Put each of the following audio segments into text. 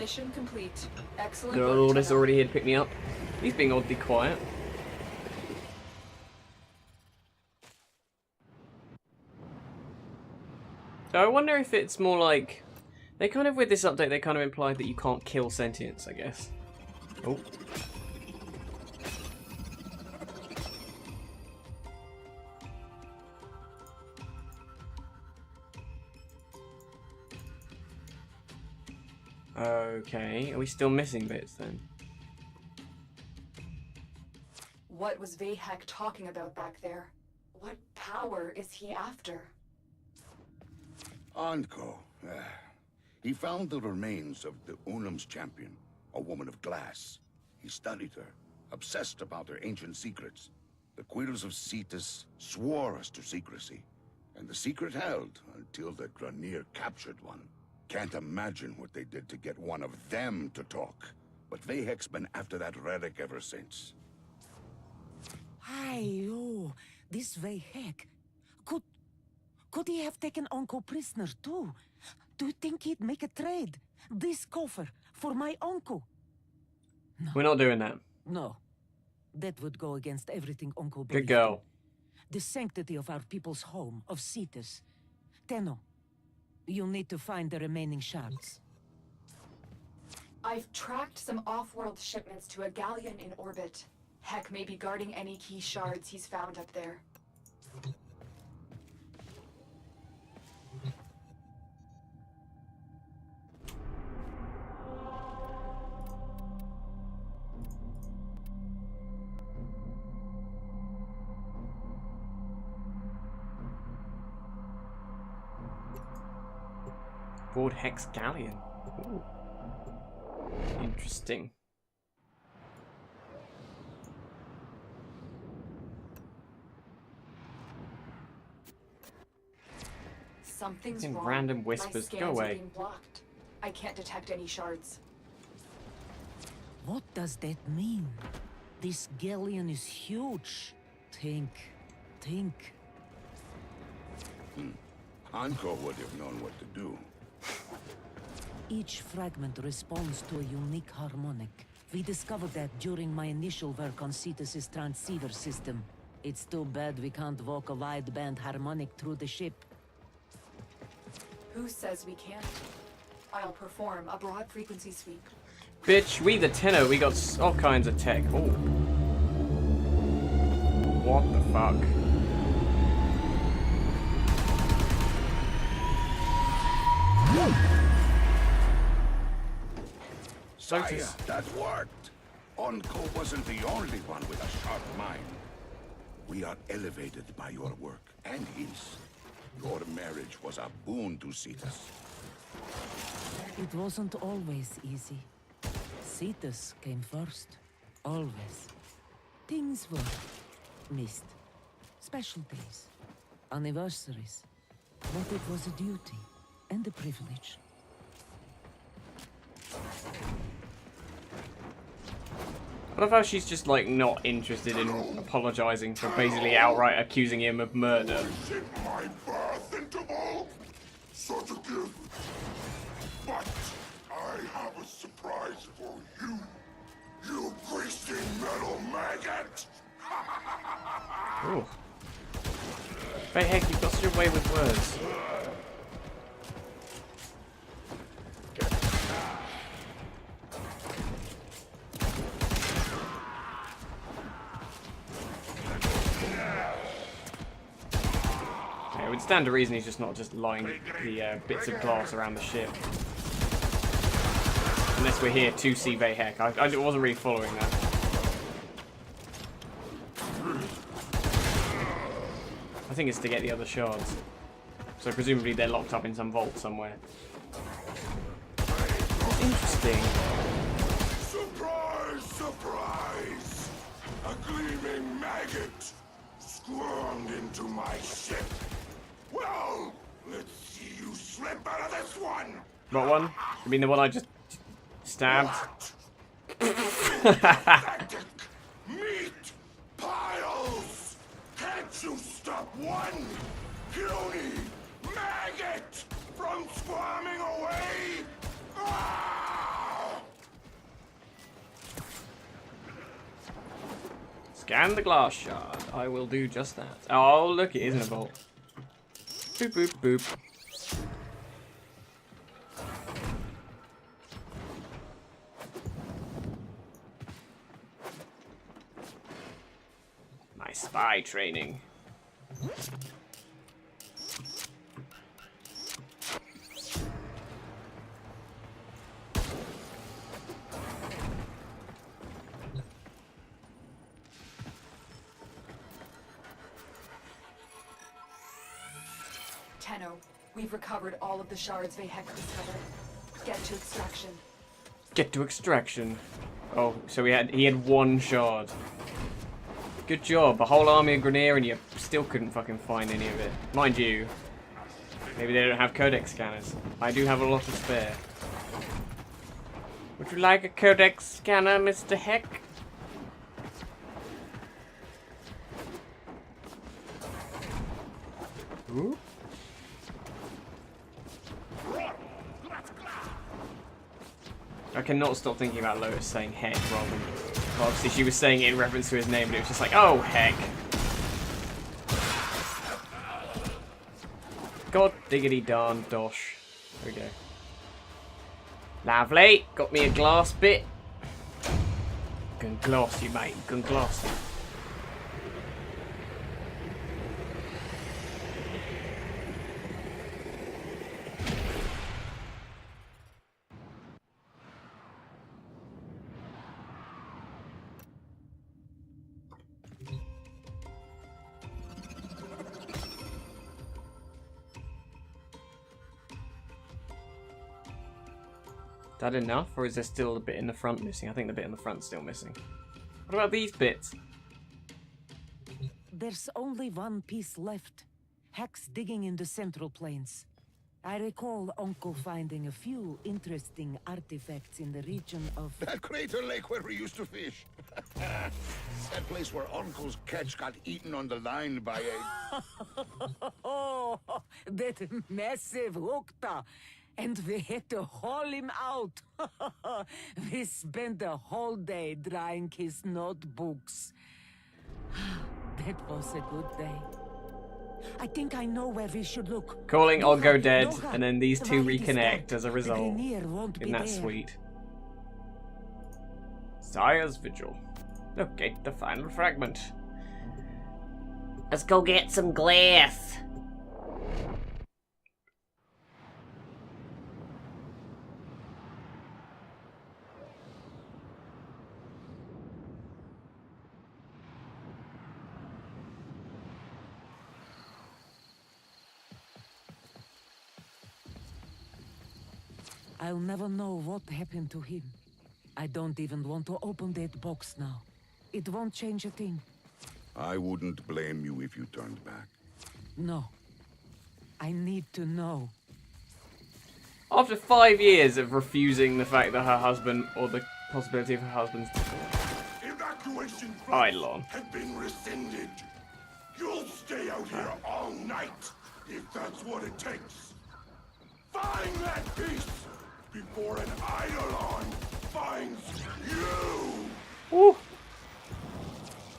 Mission complete. Excellent The work, Lord is Tenno. already here to pick me up. He's being oddly quiet. So I wonder if it's more like... They kind of, with this update, they kind of implied that you can't kill sentients, I guess. Oh. Okay, are we still missing bits then? What was Vahek talking about back there? What power is he after? Anko. He found the remains of the Unum's champion, a woman of glass. He studied her, obsessed about her ancient secrets. The Quills of Cetus swore us to secrecy, and the secret held until the Granir captured one. Can't imagine what they did to get one of them to talk. But Vahek's been after that relic ever since. Hi, oh, this Vahek. Could he have taken Uncle prisoner too? Do you think he'd make a trade? This coffer for my uncle? No. We're not doing that. No. That would go against everything Uncle Good believed girl. in. The sanctity of our people's home, of Cetus. Tenno, you'll need to find the remaining shards. I've tracked some off-world shipments to a galleon in orbit. Heck may be guarding any key shards he's found up there. Board Hex Galleon. Ooh. Interesting. Something's In wrong. random My whispers. scans Go are away. being blocked. I can't detect any shards. What does that mean? This galleon is huge. Think. Anko would have known what to do. Each fragment responds to a unique harmonic. We discovered that during my initial work on Cetus's transceiver system. It's too bad we can't walk a wideband harmonic through the ship. Who says we can't? I'll perform a broad frequency sweep. Bitch, we the Tenno, we got all kinds of tech. Oh. What the fuck? Saya, that worked! Anko wasn't the only one with a sharp mind. We are elevated by your work, and his. Your marriage was a boon to Cetus. It wasn't always easy. Cetus came first. Always. Things were missed. Special days. Anniversaries. But it was a duty and a privilege. I love how she's just like not interested in apologizing for basically outright accusing him of murder. My birth interval? Such a gift. But I have a surprise for you. You greasy metal maggot! Ooh. Hey, heck, you've got such a way with words. It would stand to reason he's just not just lying the bits of glass around the ship. Unless we're here to see Vahek. I wasn't really following that. I think it's to get the other shards. So presumably they're locked up in some vault somewhere. Interesting. Surprise, surprise! A gleaming maggot squirmed into my ship. Well, let's see you slip out of this one. What one? You mean the one I just stabbed? Pathetic meat piles! Can't you stop one puny maggot from squirming away? Ah! Scan the glass shard. I will do just that. Oh, look, it isn't a vault. Boop, boop, boop. My spy training. Tenno, we've recovered all of the shards Vahek discovered. Get to extraction. Get to extraction. Oh, so he had one shard. Good job. A whole army of Grenier and you still couldn't fucking find any of it. Mind you, maybe they don't have codex scanners. I do have a lot to spare. Would you like a codex scanner, Mr. Heck? Ooh. I cannot stop thinking about Lotus saying heck rather than... Well, obviously she was saying it in reference to his name, but it was just like, oh, heck. God diggity darn dosh. There we go. Lovely. Got me a glass bit. Can glass you, mate. Can glass you. Is that enough, or is there still a bit in the front missing? I think the bit in the front's still missing. What about these bits? There's only one piece left. Hex digging in the central plains. I recall Uncle finding a few interesting artifacts in the region of... That crater lake where we used to fish. That place where Uncle's catch got eaten on the line by a... Oh, that massive hookta. And we had to haul him out. We spent the whole day drying his notebooks. That was a good day. I think I know where we should look. Calling Olgo dead, Noha, and then these two Vahek is reconnect dead. as a The result. Grenier won't be Isn't that there. sweet? Sire's Vigil. Locate the final fragment. Let's go get some glass. I'll never know what happened to him. I don't even want to open that box now. It won't change a thing. I wouldn't blame you if you turned back. No. I need to know. After 5 years of refusing the fact that her husband, or the possibility of her husband's Evacuation Eidolon. have been rescinded. You'll stay out here all night, if that's what it takes. Find that piece before an Eidolon finds you! Woo.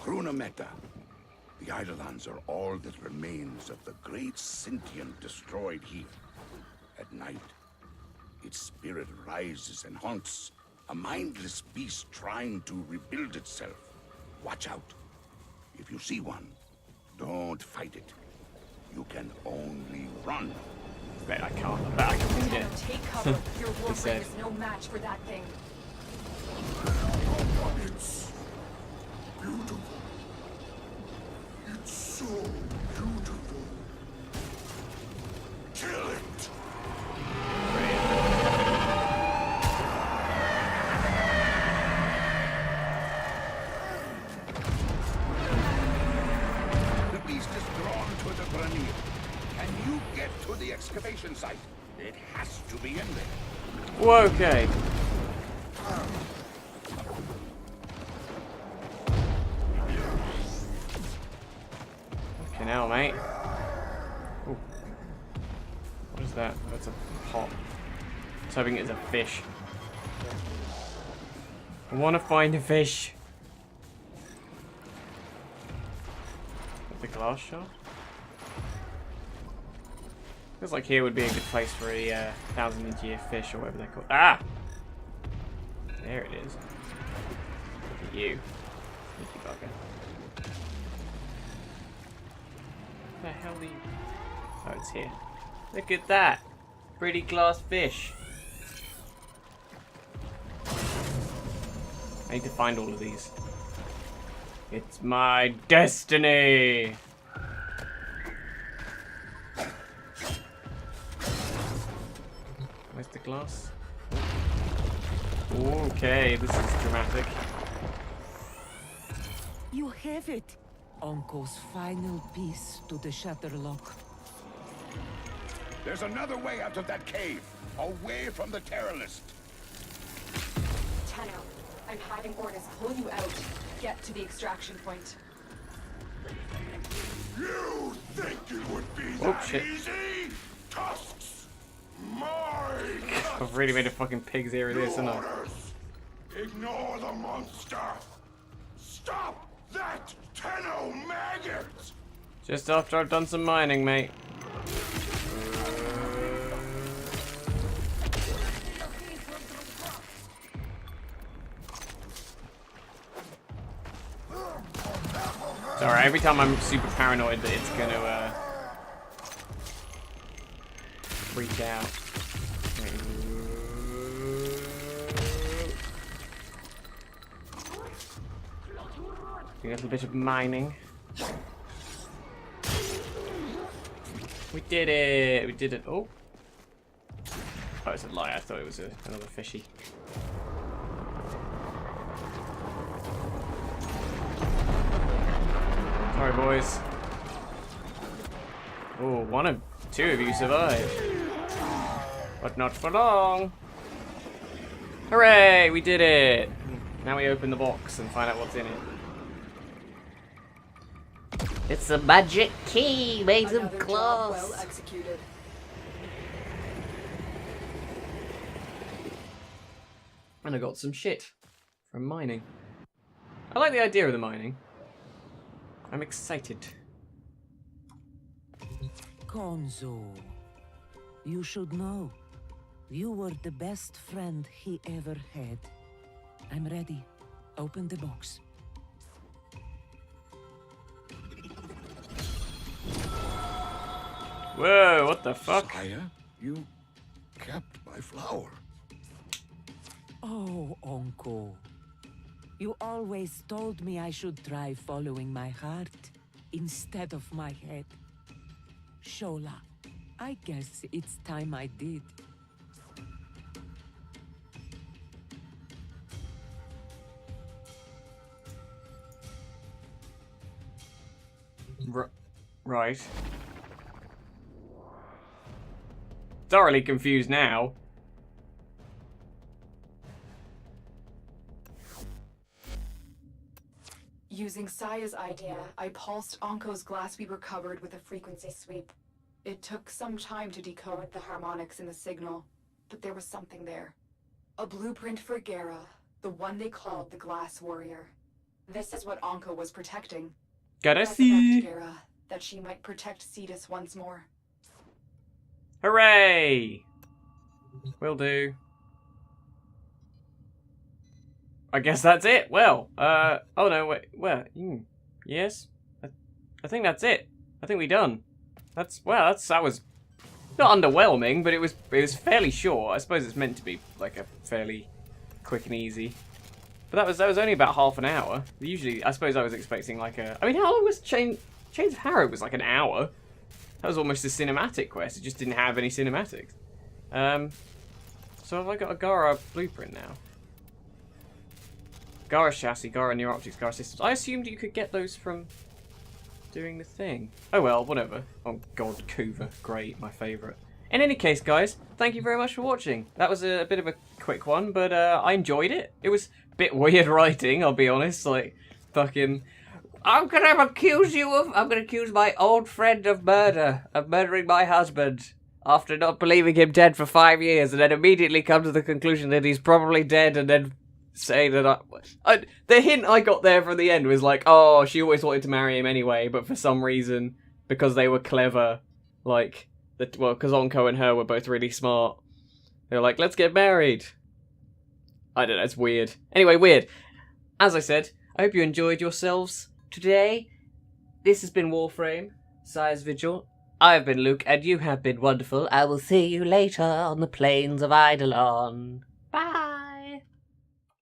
Krunameta. The Eidolons are all that remains of the great sentient destroyed here. At night, its spirit rises and haunts, a mindless beast trying to rebuild itself. Watch out. If you see one, don't fight it. You can only run. Bet I can't. I bet I can wing Tenno, it. take cover. Your Warframe said. is no match for that thing. It's beautiful. It's so beautiful. Kill it! The beast is drawn to the Grenier. Can you get to the excavation site? It has to be in there. Whoa, okay. Okay now, mate. Ooh. What is that? That's a pot. I was hoping it's a fish. I want to find a fish. The glass shot? Feels like here would be a good place for a 1,000-year fish or whatever they're called. Ah! There it is. Look at you. Sneaky bugger. What the hell are you? Oh, it's here. Look at that! Pretty glass fish. I need to find all of these. It's my destiny! Where's the glass? Okay, this is dramatic. You have it. Uncle's final piece to the Shatterlock. There's another way out of that cave, away from the Terrorist. Tenno, I'm having orders pull you out. Get to the extraction point. You think it would be Oh, that shit. easy? Tusks! My I've really made a fucking pig's ear of this, haven't I? orders! Ignore the monster! Stop that Tenno maggot! Just after I've done some mining, mate. Sorry, every time I'm super paranoid that it's gonna freak out. A little bit of mining. We did it! We did it. Oh! Oh, it's a lie. I thought it was another fishy. Sorry, boys. Oh, two of you survived. But not for long. Hooray! We did it! Now we open the box and find out what's in it. It's a magic key made Another of job glass. well executed. And I got some shit from mining. I like the idea of the mining. I'm excited. Konzo, you should know. You were the best friend he ever had. I'm ready. Open the box. Whoa, what the fuck? Sire, you kept my flower. Oh, Uncle. You always told me I should try following my heart instead of my head. Shola, I guess it's time I did. Right. Thoroughly confused now. Using Saya's idea, I pulsed Onko's glass we recovered with a frequency sweep. It took some time to decode the harmonics in the signal, but there was something there. A blueprint for Gera, the one they called the Glass Warrior. This is what Onko was protecting. Gotta Resurrect see. Gera, that she might protect Cetus once more. Hooray! Will do. I guess that's it. Well, oh no, wait, well, yes? I think that's it. I think we done. That was not underwhelming, but it was fairly short. I suppose it's meant to be like a fairly quick and easy. But that was only about half an hour. Usually, I suppose I was expecting like a, I mean, how long was Chains of Harrow? Was like an hour. That was almost a cinematic quest. It just didn't have any cinematics. So have I got a Gara blueprint now? Gara chassis, Gara near optics, Gara systems. I assumed you could get those from doing the thing. Oh well, whatever. Oh god, Kuva. Great, my favourite. In any case, guys, thank you very much for watching. That was a bit of a quick one, but I enjoyed it. It was a bit weird writing, I'll be honest. Like, fucking... I'm gonna accuse my old friend of murder, of murdering my husband, after not believing him dead for 5 years, and then immediately come to the conclusion that he's probably dead, and then say that the hint I got there from the end was like, oh, she always wanted to marry him anyway, but for some reason, because they were clever, like, because Onko and her were both really smart, they were like, let's get married. I don't know, it's weird. Anyway, weird. As I said, I hope you enjoyed yourselves today. This has been Warframe, Xayl Vigil. I have been Luke, and you have been wonderful. I will see you later on the plains of Eidolon. Bye.